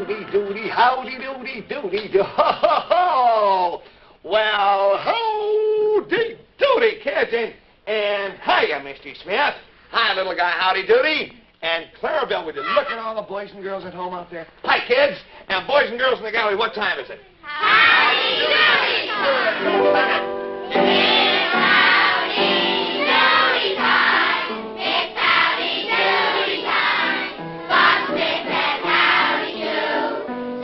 doody, doody, howdy doody, doody, do. Ho, ho, ho. Well, howdy doody, kids, and hiya, Mr. Smith. Hi, little guy, howdy doody. And Clarabelle, would you look at all the boys and girls at home out there? Hi, kids. And boys and girls in the gallery, what time is it? Howdy doody time! It's howdy doody time! It's howdy doody time! Bob Smith says howdy do!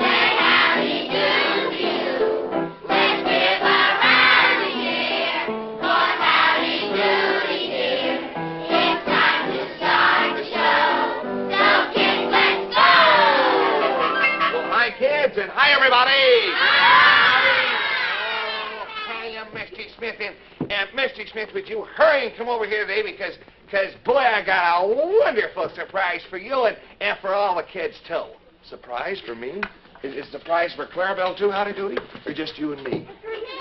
Say howdy do to you! Let's give a rousing cheer for howdy doody dear! It's time to start the show! So kids, let's go! Well, hi, kids, and hi, everybody. Mr. Smith, and Mr. Smith, would you hurry and come over here today because boy, I got a wonderful surprise for you and for all the kids, too. Surprise for me? Is a surprise for Clarabelle, too, Howdy Doody? Or just you and me?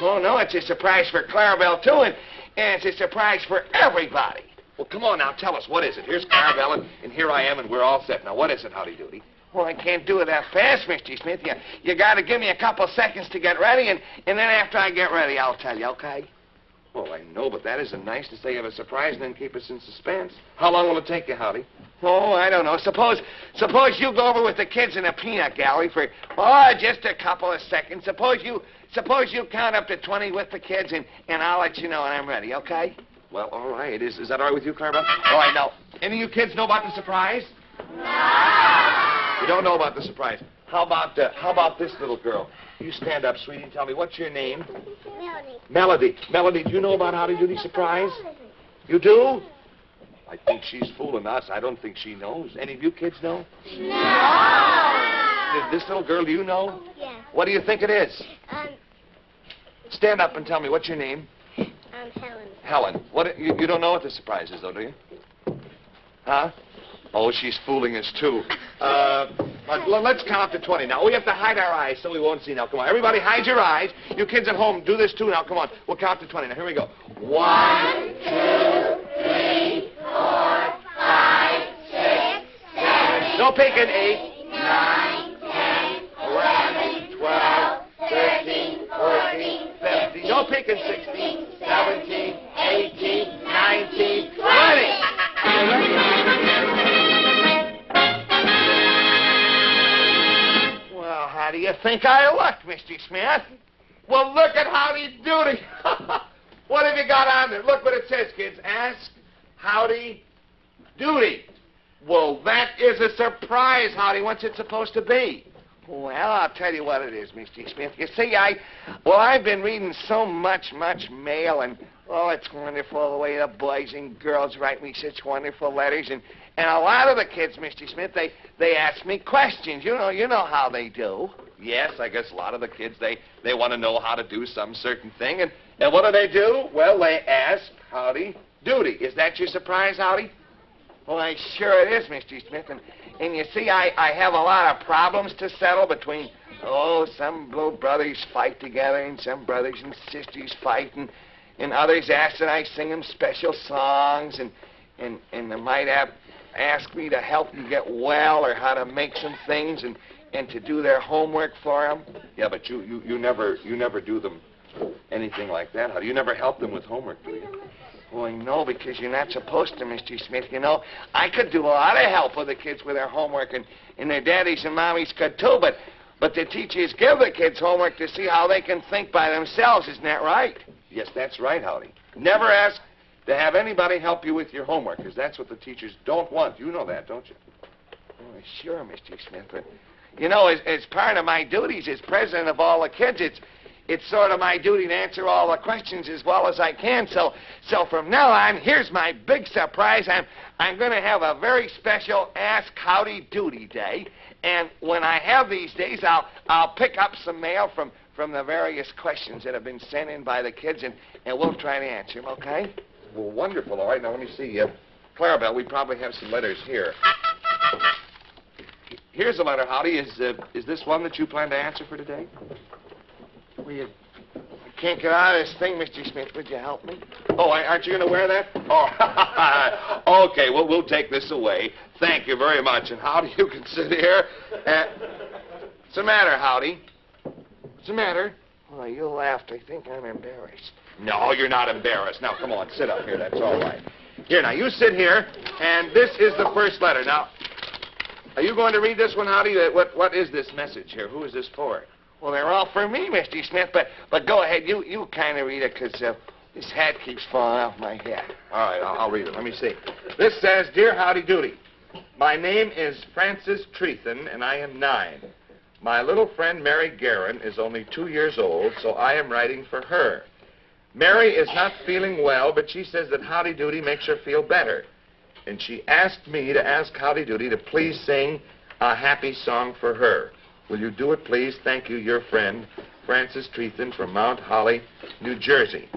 Oh, no, it's a surprise for Clarabelle, too, and it's a surprise for everybody. Well, come on now, tell us, what is it? Here's Clarabelle, and here I am, and we're all set. Now, what is it, Howdy Doody? Well, I can't do it that fast, Mr. Smith. You got to give me a couple seconds to get ready, and then after I get ready, I'll tell you, okay? Well, I know, but that isn't nice to say you have a surprise and then keep us in suspense. How long will it take you, Howdy? Oh, I don't know. Suppose you go over with the kids in a peanut gallery for, just a couple of seconds. Suppose you count up to 20 with the kids, and I'll let you know when I'm ready, okay? Well, all right. Is that all right with you, Clarabelle? All right, now, any of you kids know about the surprise? No! You don't know about the surprise. How about this little girl? You stand up, sweetie, and tell me, what's your name? Melody. Melody, do you know about Howdy Doody surprise? You do? I think she's fooling us. I don't think she knows. Any of you kids know? No! This little girl, do you know? Yeah. What do you think it is? Stand up and tell me, what's your name? Helen. Helen. What? You don't know what the surprise is, though, do you? Huh? Oh, she's fooling us, too. Let's count to 20. Now, we have to hide our eyes so we won't see. Now, come on. Everybody hide your eyes. You kids at home, do this, too. Now, come on. We'll count to 20. Now, here we go. 1, 2, 3, 4, 5, 6, 7. No peeking. 8, 9, 10, 11, 12, 13, 14, 15. No peeking. 16, 17, 18, 19, 20. How do you think I look, Mr. Smith? Well, look at Howdy Doody. What have you got on there? Look what it says, kids. Ask Howdy Doody. Well, that is a surprise, Howdy. What's it supposed to be? Well, I'll tell you what it is, Mr. Smith. You see, I've been reading so much mail, and, it's wonderful the way the boys and girls write me such wonderful letters, and a lot of the kids, Mr. Smith, they ask me questions. You know how they do. Yes, I guess a lot of the kids, they want to know how to do some certain thing. And what do? Well, they ask Howdy Doody. Is that your surprise, Howdy? Well, sure it is, Mr. Smith. And you see, I have a lot of problems to settle between, some little brothers fight together, and some brothers and sisters fight, and others ask that I sing them special songs, and they might ask me to help them get well or how to make some things and to do their homework for them. Yeah, but you never do them anything like that. How do you never help them with homework, do you? Well, no, because you're not supposed to, Mr. Smith. You know, I could do a lot of help with the kids with their homework, and their daddies and mommies could too, but the teachers give the kids homework to see how they can think by themselves. Isn't that right? Yes, that's right, Howdy. Never ask to have anybody help you with your homework, because that's what the teachers don't want. You know that, don't you? Oh, sure, Mr. Smith. But, you know, as part of my duties as president of all the kids, it's sort of my duty to answer all the questions as well as I can. So from now on, here's my big surprise. I'm going to have a very special Ask Howdy Doody Day. And when I have these days, I'll pick up some mail from the various questions that have been sent in by the kids, and we'll try to answer them, okay? Well, wonderful. All right, now let me see. Clarabelle, we probably have some letters here. Here's a letter, Howdy. Is this one that you plan to answer for today? Well, you can't get out of this thing, Mr. Smith. Would you help me? Oh, aren't you going to wear that? Oh, okay. Well, we'll take this away. Thank you very much. And how do you can sit here? What's the matter, Howdy? What's the matter? Oh, you laughed. I think I'm embarrassed. No, you're not embarrassed. Now, come on, sit up here. That's all right. Here, now, you sit here, and this is the first letter. Now, are you going to read this one, Howdy? What is this message here? Who is this for? Well, they're all for me, Mr. Smith, but go ahead. You kind of read it, because this hat keeps falling off my head. All right, I'll read it. Let me see. This says, Dear Howdy Doody, my name is Francis Treathen, and I am 9. My little friend Mary Guerin is only 2 years old, so I am writing for her. Mary is not feeling well, but she says that Howdy Doody makes her feel better. And she asked me to ask Howdy Doody to please sing a happy song for her. Will you do it, please? Thank you, your friend, Francis Treathen from Mount Holly, New Jersey.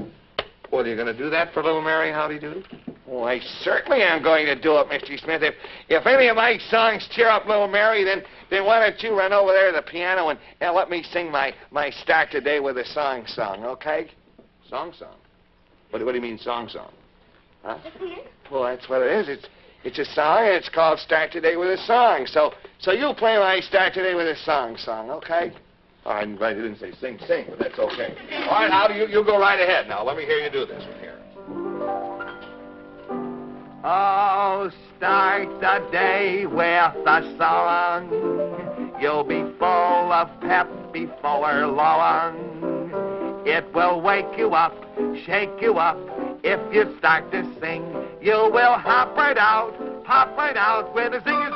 Well, are you going to do that for little Mary, Howdy Doody? Oh, I certainly am going to do it, Mr. Smith. If any of my songs cheer up little Mary, then why don't you run over there to the piano and let me sing my Start Today with a Song, okay? Song? What do you mean, song? Huh? Well, that's what it is. It's a song, and it's called Start Today with a Song. So you play my Start Today with a Song, okay? Oh, I'm glad you didn't say sing, but that's okay. All right, Howdy, you go right ahead now. Let me hear you do this one here. Oh, start the day with a song. You'll be full of pep before long. It will wake you up, shake you up. If you start to sing, you will hop right out with a zing.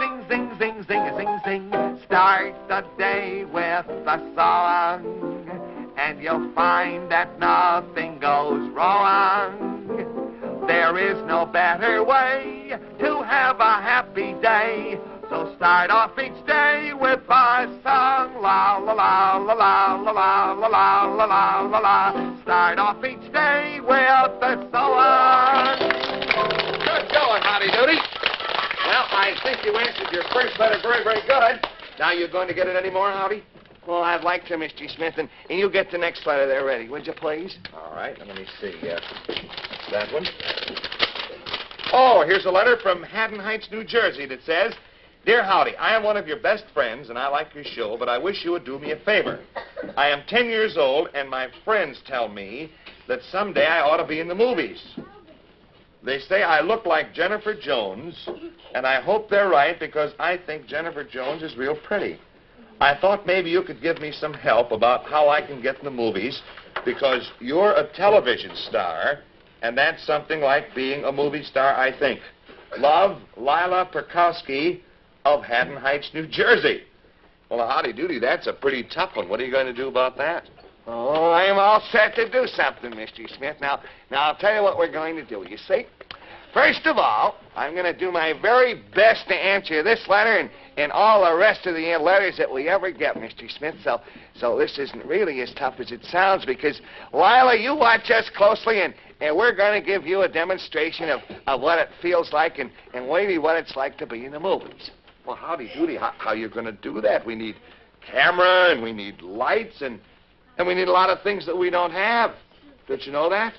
Start the day with a song, and you'll find that nothing goes wrong. There is no better way to have a happy day. So start off each day with a song. La la la la la la la la la la la la la. Start off each day with a song. Good going, Howdy Doody. Well, I think you answered your first letter very, very good. Now you're going to get it any more, Howdy? Well, I'd like to, Mr. Smith, and you get the next letter there ready, would you, please? All right, let me see. That one. Oh, here's a letter from Haddon Heights, New Jersey that says, Dear Howdy, I am one of your best friends, and I like your show, but I wish you would do me a favor. I am 10 years old, and my friends tell me that someday I ought to be in the movies. They say I look like Jennifer Jones, and I hope they're right because I think Jennifer Jones is real pretty. I thought maybe you could give me some help about how I can get in the movies because you're a television star, and that's something like being a movie star, I think. Love, Lila Perkowski of Haddon Heights, New Jersey. Well, Howdy Doody, that's a pretty tough one. What are you going to do about that? Oh, I'm all set to do something, Mr. Smith. Now, I'll tell you what we're going to do. You see, first of all, I'm going to do my very best to answer this letter and all the rest of the letters that we ever get, Mr. Smith. So this isn't really as tough as it sounds because, Lila, you watch us closely, and we're going to give you a demonstration of what it feels like and maybe what it's like to be in the movies. Well, Howdy Doody, how are you going to do that? We need camera, and we need lights, and we need a lot of things that we don't have. Did you know that?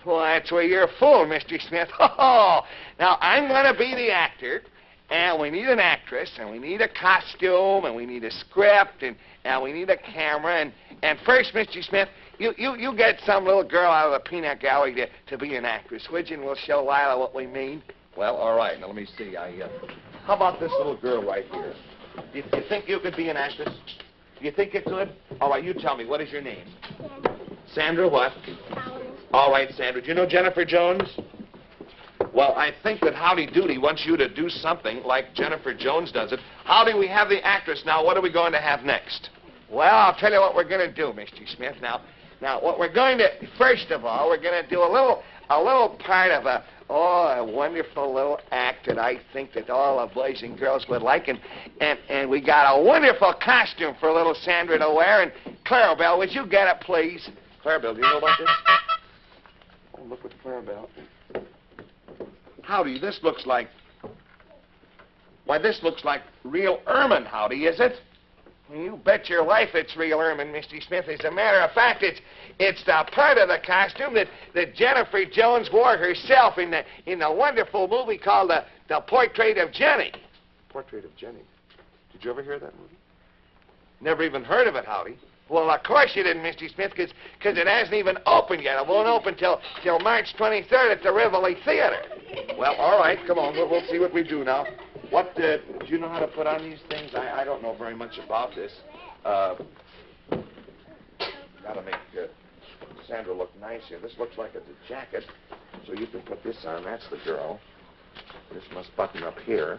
Well, that's where you're a fool, Mr. Smith. Oh, now, I'm going to be the actor, and we need an actress, and we need a costume, and we need a script, and we need a camera. And first, Mr. Smith, you get some little girl out of the peanut gallery to be an actress, would you? And we'll show Lila what we mean. Well, all right. Now, let me see. How about this little girl right here? Do you think you could be an actress? Do you think you could? All right, you tell me. What is your name? Sandra what? All right, Sandra. Do you know Jennifer Jones? Well, I think that Howdy Doody wants you to do something like Jennifer Jones does it. Howdy, we have the actress. Now, what are we going to have next? Well, I'll tell you what we're going to do, Mr. Smith. Now, what we're going to, first of all, we're going to do a little part of a wonderful little act that I think that all the boys and girls would like. And we got a wonderful costume for little Sandra to wear. And Clarabelle, would you get it, please? Clarabelle, do you know about this? Oh, look at Clarabelle. Howdy, this looks like... Why, this looks like real ermine, Howdy, is it? You bet your life it's real ermine, Mr. Smith. As a matter of fact, it's the part of the costume that Jennifer Jones wore herself in the wonderful movie called The Portrait of Jenny. Portrait of Jenny. Did you ever hear that movie? Never even heard of it, Howdy. Well, of course you didn't, Mr. Smith, because it hasn't even opened yet. It won't open till March 23rd at the Rivoli Theater. Well, all right, come on. We'll see what we do now. What, do you know how to put on these things? I don't know very much about this. Gotta make Sandra look nice here. This looks like it's a jacket, so you can put this on. That's the girl. This must button up here.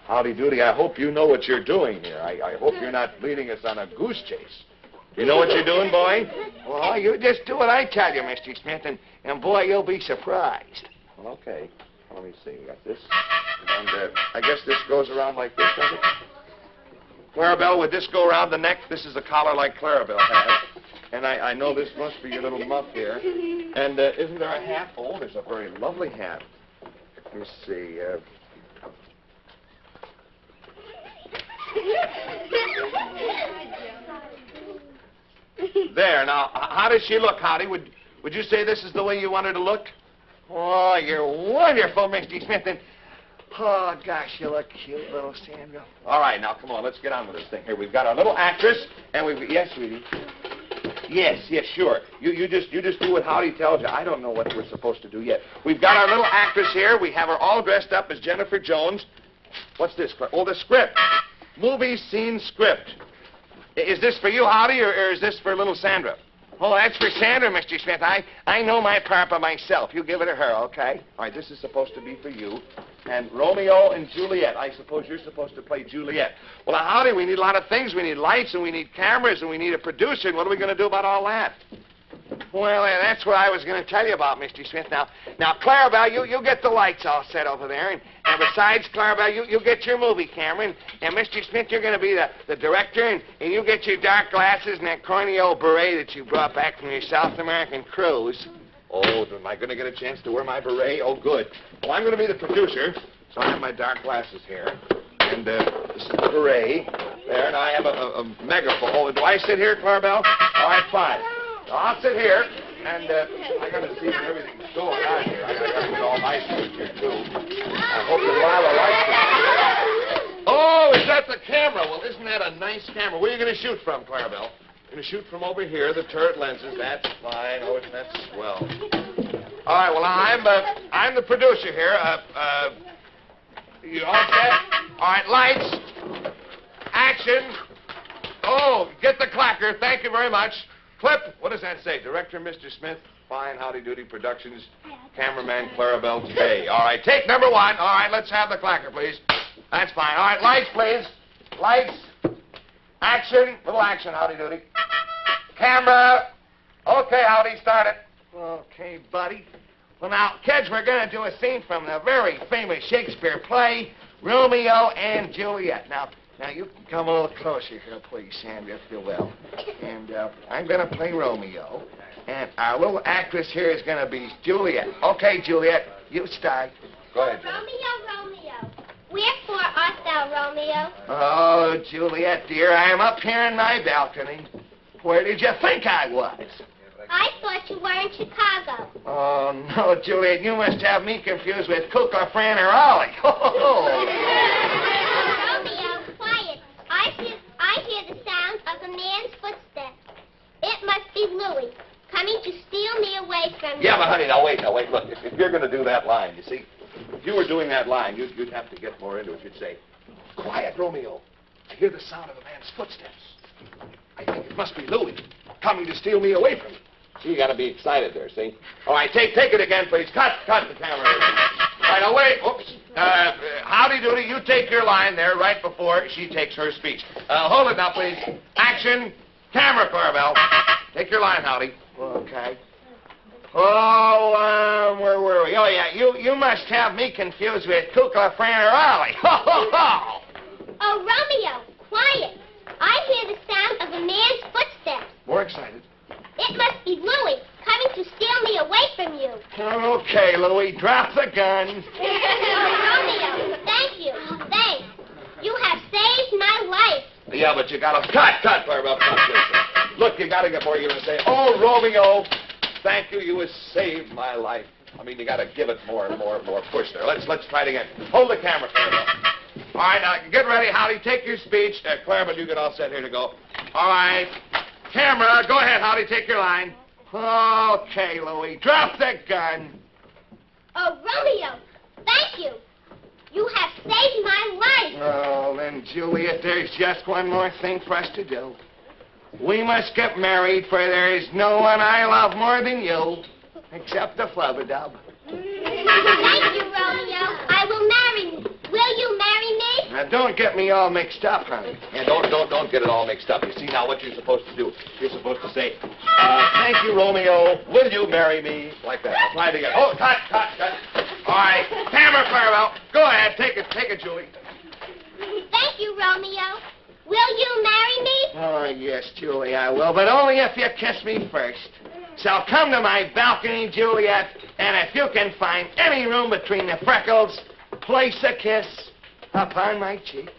Howdy Doody, I hope you know what you're doing here. I hope you're not leading us on a goose chase. You know what you're doing, boy? Well, you just do what I tell you, Mr. Smith, and boy, you'll be surprised. Well, okay. Let me see. We got this. And I guess this goes around like this, does it? Clarabelle, would this go around the neck? This is a collar like Clarabelle has. And I know this must be your little muff here. And isn't there a hat? Oh, there's a very lovely hat. Let's see. There. Now, how does she look, Howdy? Would you say this is the way you want her to look? Oh, you're wonderful, Mr. Smith. And, oh, gosh, you look cute, little Sandra. All right, now, come on, let's get on with this thing here. We've got our little actress, and we've... Yes, sweetie? Yes, sure. You just do what Howdy tells you. I don't know what we're supposed to do yet. We've got our little actress here. We have her all dressed up as Jennifer Jones. What's this? Oh, the script. Movie scene script. Is this for you, Howdy, or is this for little Sandra? Oh, that's for Sandra, Mr. Smith. I know my part by myself. You give it to her, okay? All right, this is supposed to be for you. And Romeo and Juliet. I suppose you're supposed to play Juliet. Well, now, Howdy, we need a lot of things. We need lights, and we need cameras, and we need a producer. And what are we going to do about all that? Well, that's what I was going to tell you about, Mr. Smith. Now, Clarabelle, you get the lights all set over there. And besides, Clarabelle, you get your movie camera. And Mr. Smith, you're going to be the director. And you get your dark glasses and that corny old beret that you brought back from your South American cruise. Oh, am I going to get a chance to wear my beret? Oh, good. Well, I'm going to be the producer, so I have my dark glasses here. And this is the beret there, and I have a megaphone. Oh, do I sit here, Clarabelle? All right, fine. So I'll sit here, and I got to see if everything's going on here. I got to get all my suits here, too. I hope that Lila likes it. Oh, is that the camera? Well, isn't that a nice camera? Where are you going to shoot from, Clarabelle? Going to shoot from over here, the turret lenses. That's fine. Oh, that's swell. All right, well, I'm the producer here. You all set? All right, lights. Action. Oh, get the clacker. Thank you very much. Clip. What does that say? Director, Mr. Smith. Fine, Howdy Doody Productions. Cameraman, Clarabelle J. All right, take number one. All right, let's have the clacker, please. That's fine. All right, lights, please. Lights. Action. Little action, Howdy Doody. Camera. Okay, Howdy, start it. Okay, buddy. Well, now, kids, we're going to do a scene from the very famous Shakespeare play, Romeo and Juliet. Now, you can come a little closer here, please, Sandra, if you will. And I'm going to play Romeo. And our little actress here is going to be Juliet. Okay, Juliet, you start. Go ahead, Juliet. Romeo, wherefore art thou, Romeo? Oh, Juliet, dear, I am up here in my balcony. Where did you think I was? I thought you were in Chicago. Oh, no, Juliet, you must have me confused with Cuca, Fran, or Ollie. Romeo, quiet. I hear the sound of a man's footsteps. It must be Louis, coming to steal me away from you. Yeah, but honey, now wait. Look, if you're going to do that line, you see, if you were doing that line, you'd have to get more into it. You'd say, quiet, Romeo. I hear the sound of a man's footsteps. I think it must be Louis, coming to steal me away from you. See, you got to be excited there, see? All right, take it again, please. Cut the camera. All right, now wait. Oops. Howdy Doody, you take your line there right before she takes her speech. Hold it now, please. Action. Camera, Clarabelle. Take your line, Howdy. Okay. Oh, where were we? Oh, yeah, you must have me confused with Cuca, Fran, or Ollie. Oh, Romeo, quiet. I hear the sound of a man's footsteps. More excited. It must be Louis, coming to steal me away from you. Okay, Louis, drop the gun. Romeo, thank you. Thanks. You have saved my life. Yeah, but you gotta... Cut, Clarabelle. Look, you gotta get more. You're gonna say, oh, Romeo, thank you. You have saved my life. I mean, you gotta give it more and more push there. Let's try it again. Hold the camera, Clarabelle. All right, now, get ready, Howdy. Take your speech. Clarabelle, you get all set here to go. All right. Camera, go ahead, Howdy. Take your line. Okay, Louie. Drop the gun. Oh, Romeo, thank you. You have saved my life. Oh, then, Juliet, there's just one more thing for us to do. We must get married, for there is no one I love more than you, except the flubber-dub. Thank you, Romeo. I will marry you. Will you marry me? Now, don't get me all mixed up, honey. Yeah, don't get it all mixed up. You see, now, what you're supposed to do, you're supposed to say, thank you, Romeo. Will you marry me? Like that. I'll try it again. Oh, cut. All right. Camera, Clarabelle. Go ahead. Take it, Julie. Thank you, Romeo. Will you marry me? Oh, yes, Julie, I will, but only if you kiss me first. So come to my balcony, Juliet, and if you can find any room between the freckles, place a kiss upon my cheek.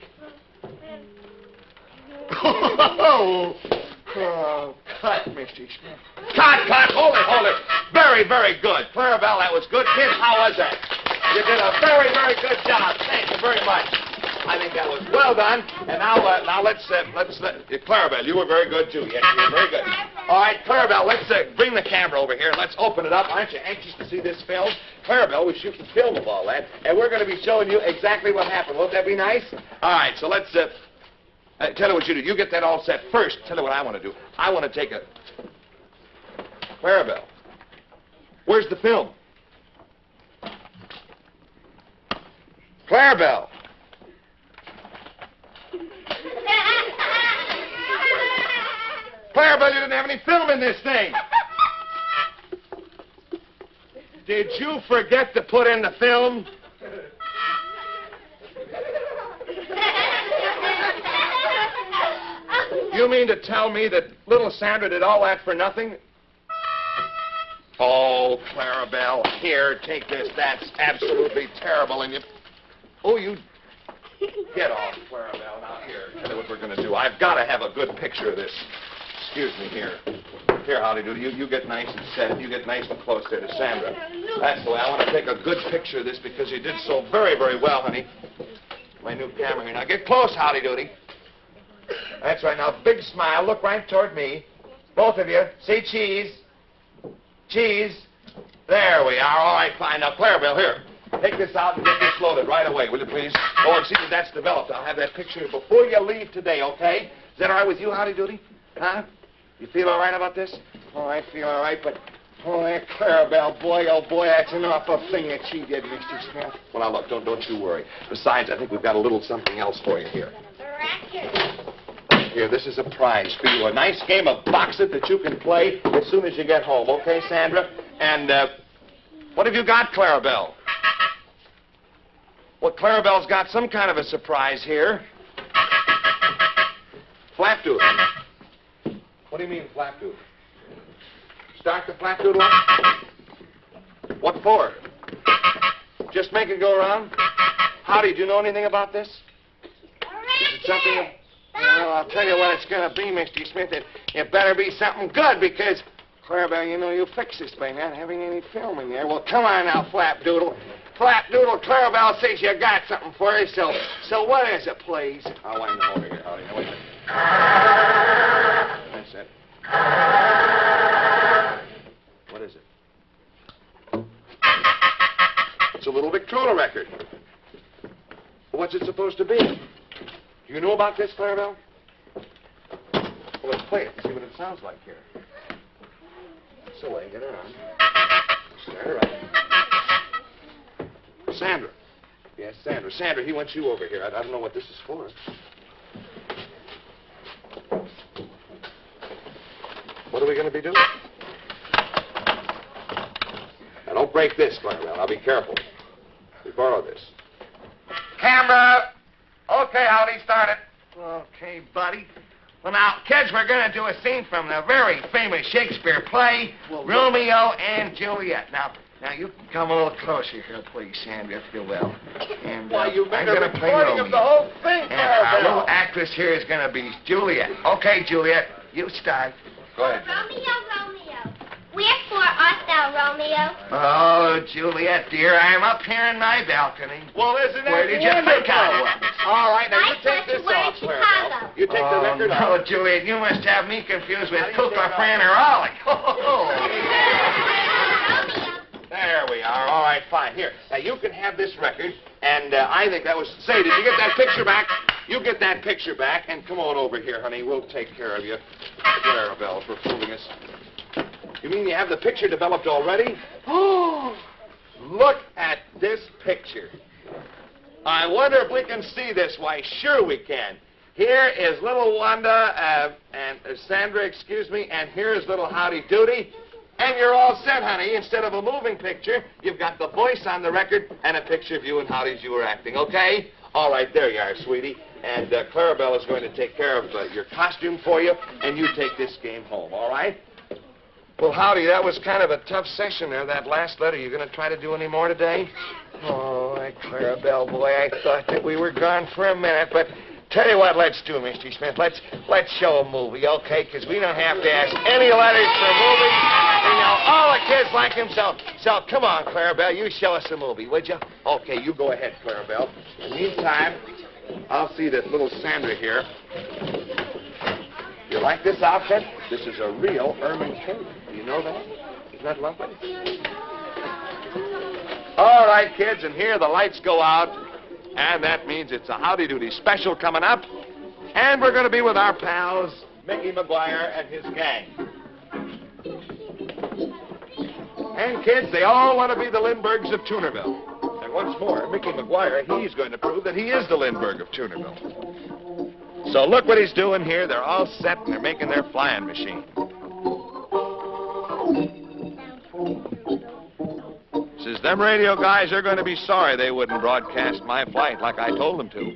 Oh, cut, Mr. Smith. Cut. Hold it. Very, very good. Clarabelle, that was good. Kids, how was that? You did a very, very good job. Thank you very much. I think that was well done. And now let's Clarabelle, you were very good, too. Yes, you were very good. All right, Clarabelle, let's bring the camera over here. Let's open it up. Aren't you anxious to see this film? Clarabelle was shooting film of all that, and we're going to be showing you exactly what happened. Won't that be nice? All right, so let's tell you what you do. You get that all set first. Tell you what I want to do. I want to take a... Clarabelle, where's the film? Clarabelle. Clarabelle, you didn't have any film in this thing. Did you forget to put in the film? You mean to tell me that little Sandra did all that for nothing? Oh, Clarabelle, here, take this. That's absolutely terrible. And you... Oh, you... Get off, Clarabelle. Now, here, tell you what we're going to do. I've got to have a good picture of this. Excuse me, here. Here, Howdy Doody, you get nice and set. You get nice and close there to Sandra. That's the way. I want to take a good picture of this because you did so very, very well, honey. My new camera here. Now, get close, Howdy Doody. That's right. Now, big smile. Look right toward me. Both of you. Say cheese. Cheese. There we are. All right, fine. Now, Clarabelle, here. Take this out and get this loaded right away, will you please? Oh, and see that that's developed. I'll have that picture before you leave today, okay? Is that all right with you, Howdy Doody? Huh? You feel all right about this? Oh, I feel all right, but... Oh, that Clarabelle, boy, oh, boy, that's an awful thing that she did, Mr. Smith. Well, now, look, don't you worry. Besides, I think we've got a little something else for you here. Here, this is a prize for you. A nice game of box-it that you can play as soon as you get home, okay, Sandra? And, what have you got, Clarabelle? Well, Clarabelle's got some kind of a surprise here. Flapdoodle. What do you mean, flapdoodle? Start the flapdoodle up? What for? Just make it go around? Howdy, do you know anything about this? Is it something... Well, I'll tell you what it's going to be, Mr. Smith. It better be something good because, Clarabelle, you know you fixed this by not having any film in there. Well, come on now, Flapdoodle. Flapdoodle, Clarabelle says you got something for her, so what is it, please? I'll wind them over here, Howdy. Now, wait a minute. That's it. What is it? It's a little Victrola record. What's it supposed to be? Do you know about this, Clarabelle? Well, let's play it and see what it sounds like here. So, get her on. Start her up. Sandra. Yes, Sandra. Sandra, he wants you over here. I don't know what this is for. What are we going to be doing? Now, don't break this, Clarabelle. Now, be careful. We borrowed this. Camera! Okay, Howdy, start it. Okay, buddy. Well, now, kids, we're going to do a scene from the very famous Shakespeare play, Romeo and Juliet. Now, you can come a little closer here, please, Sandra, if you will. And Why, you made I'm a going to play recording Romeo. of the whole thing, And our little Clarabelle. actress here is going to be Juliet. Okay, Juliet, you start. Go ahead. Romeo, Wherefore art thou, Romeo? Oh, Juliet, dear, I'm up here in my balcony. Well, isn't that Where did you think I was? All right, now I you take thought you this were in off, Clarabelle. Chicago. You take the record no, off. Juliet, you must have me confused with Kukla, Fran, or Ollie. There we are. All right, fine. Here, now you can have this record, and I think that was... Say, did you get that picture back? You get that picture back, and come on over here, honey. We'll take care of you. Clarabelle, for fooling us. You mean you have the picture developed already? Oh, look at this picture. I wonder if we can see this. Why, sure we can. Here is little Wanda, and Sandra, excuse me, and here's little Howdy Doody. And you're all set, honey. Instead of a moving picture, you've got the voice on the record and a picture of you and Howdy as you were acting, okay? All right, there you are, sweetie. And Clarabelle is going to take care of your costume for you, and you take this game home, all right? Well, Howdy, that was kind of a tough session there, that last letter. You going to try to do any more today? Oh, Clarabelle, boy, I thought that we were gone for a minute, but tell you what let's do, Mr. Smith. Let's show a movie, okay? Because we don't have to ask any letters for movies. You know, all the kids like them, so come on, Clarabelle, you show us a movie, would you? Okay, you go ahead, Clarabelle. In the meantime, I'll see that little Sandra here. You like this outfit? This is a real ermine cape. Do you know that? Isn't that lovely? All right, kids, and here the lights go out, and that means it's a Howdy Doody special coming up, and we're going to be with our pals, Mickey McGuire and his gang. And kids, they all want to be the Lindberghs of Toonerville. And once more, Mickey McGuire, he's going to prove that he is the Lindbergh of Toonerville. So look what he's doing here. They're all set, and they're making their flying machine. Says, them radio guys are going to be sorry they wouldn't broadcast my flight like I told them to.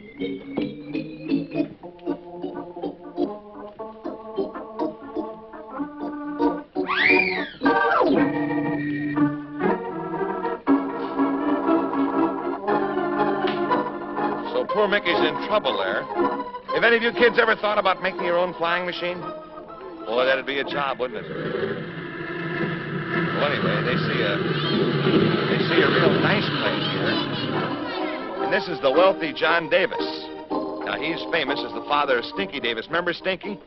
So poor Mickey's in trouble there. Have any of you kids ever thought about making your own flying machine? Boy, that'd be a job, wouldn't it? Well, anyway, they see a real nice plane here. And this is the wealthy John Davis. Now, he's famous as the father of Stinky Davis. Remember Stinky?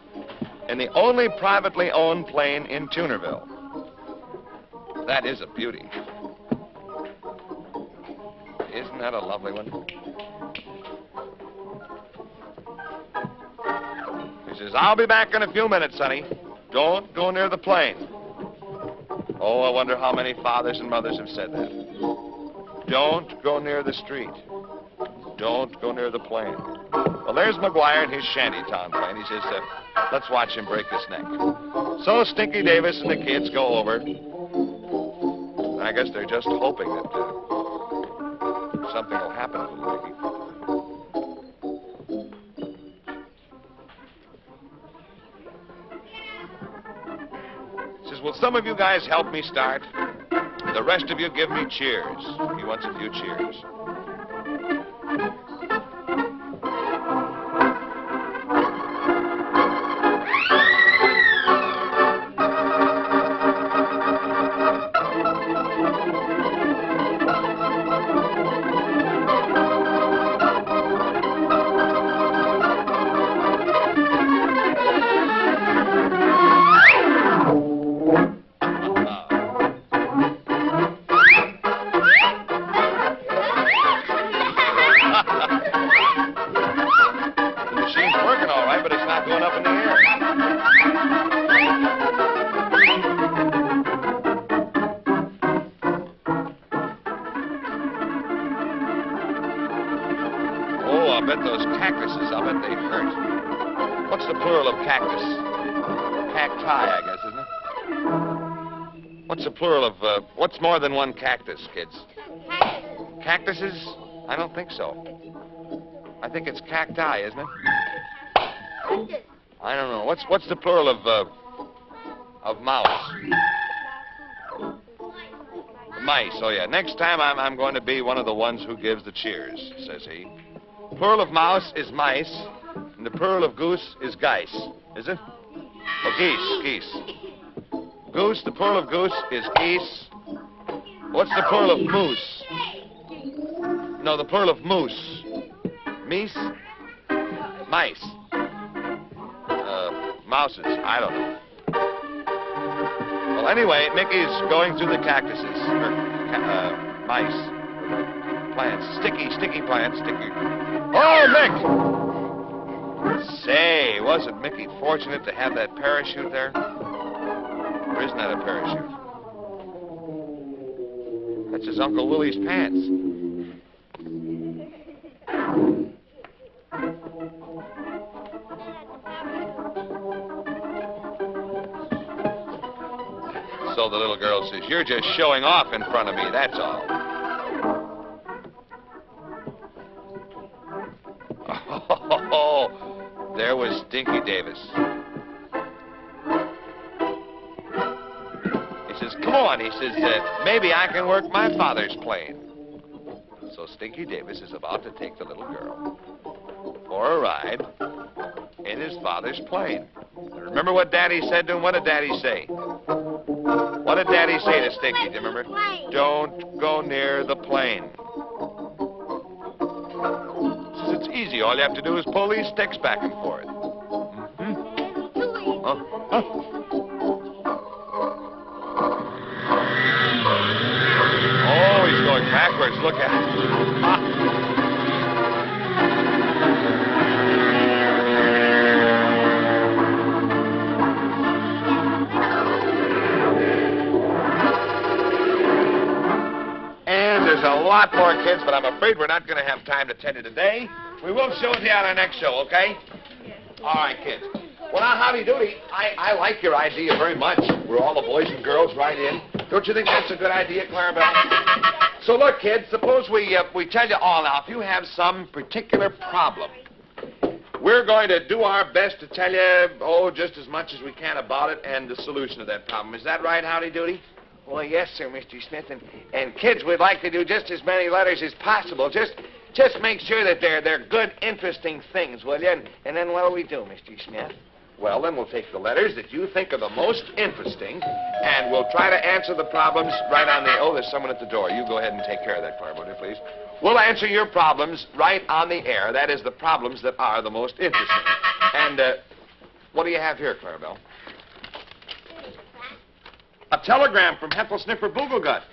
And the only privately owned plane in Toonerville. That is a beauty. Isn't that a lovely one? He says, I'll be back in a few minutes, sonny. Don't go near the plane. Oh, I wonder how many fathers and mothers have said that. Don't go near the street. Don't go near the plane. Well, there's McGuire in his shantytown plane. He says, let's watch him break this neck. So Stinky Davis and the kids go over. I guess they're just hoping that something will happen to Mickey. Says, will some of you guys help me start? The rest of you give me cheers. He wants a few cheers. What's the plural of cactus? Cacti, I guess, isn't it? What's the plural of, what's more than one cactus, kids? Cactuses? I don't think so. I think it's cacti, isn't it? I don't know. What's the plural of mouse? Mice, oh yeah. Next time I'm going to be one of the ones who gives the cheers, says he. Plural of mouse is mice, and the plural of goose is geese, is it? Oh, geese. Goose, the plural of goose is geese. What's the plural of moose? No, the plural of moose. Meese? Mice. Mouses. I don't know. Well, anyway, Mickey's going through the cactuses. Mice. Plants. Sticky plants. Oh, Mick! Say, wasn't Mickey fortunate to have that parachute there? Or isn't that a parachute? That's his Uncle Willie's pants. So the little girl says, "You're just showing off in front of me, that's all." Oh, there was Stinky Davis. He says, "Come on," he says, "maybe I can work my father's plane." So Stinky Davis is about to take the little girl for a ride in his father's plane. Remember what Daddy said to him? What did Daddy say? What did Daddy say to Stinky? Do you remember? Don't go near the plane. Says it's easy. All you have to do is pull these sticks back and forth. Oh, he's going backwards. Look at it. There's a lot more, kids, but I'm afraid we're not going to have time to tell you today. We will show it to you on our next show, okay? All right, kids. Well, now, Howdy Doody, I like your idea very much. We're all the boys and girls right in. Don't you think that's a good idea, Clarabelle? So, look, kids, suppose we tell you all now, if you have some particular problem, we're going to do our best to tell you, just as much as we can about it and the solution to that problem. Is that right, Howdy Doody? Well, yes, sir, Mr. Smith. And kids, we'd like to do just as many letters as possible. Just make sure that they're good, interesting things, will you? And then what do we do, Mr. Smith? Well, then we'll take the letters that you think are the most interesting, and we'll try to answer the problems right on the... Oh, there's someone at the door. You go ahead and take care of that, Clara, would you, please? We'll answer your problems right on the air. That is, the problems that are the most interesting. And, what do you have here, Clarabelle? A telegram from Heffel Sniffer Booglegut.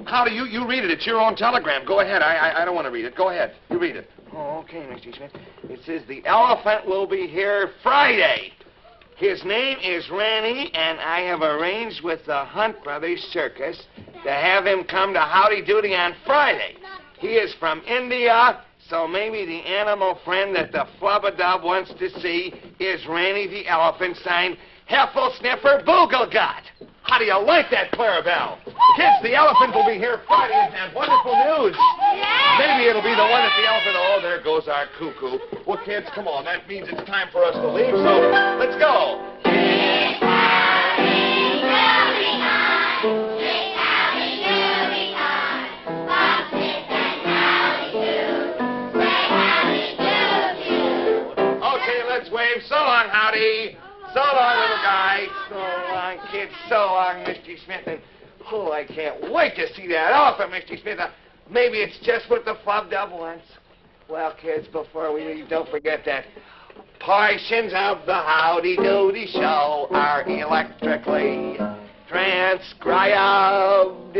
How do you read it? It's your own telegram. Go ahead. I don't want to read it. Go ahead. You read it. Oh, okay, Mr. Smith. It says the elephant will be here Friday. His name is Ranny, and I have arranged with the Hunt Brothers Circus to have him come to Howdy Doody on Friday. He is from India, so maybe the animal friend that the Flubadub wants to see is Ranny the elephant, signed Heffel Sniffer Booglegut. How do you like that, Clarabelle? Kids, the elephant will be here Friday, and wonderful news. Maybe it'll be the one that the elephant... Oh, there goes our cuckoo. Well, kids, come on. That means it's time for us to leave, so let's go. It's Howdy Doody time. It's Howdy Doody time. Bob Smith and Howdy Doody. Say howdy doody. Okay, let's wave. So long, Howdy. So long, little guy. So long, kids. So long, Mr. Smith. And, I can't wait to see that elephant, Mr. Smith. Maybe it's just what the Flubdub wants. Well, kids, before we leave, don't forget that portions of the Howdy Doody show are electrically transcribed.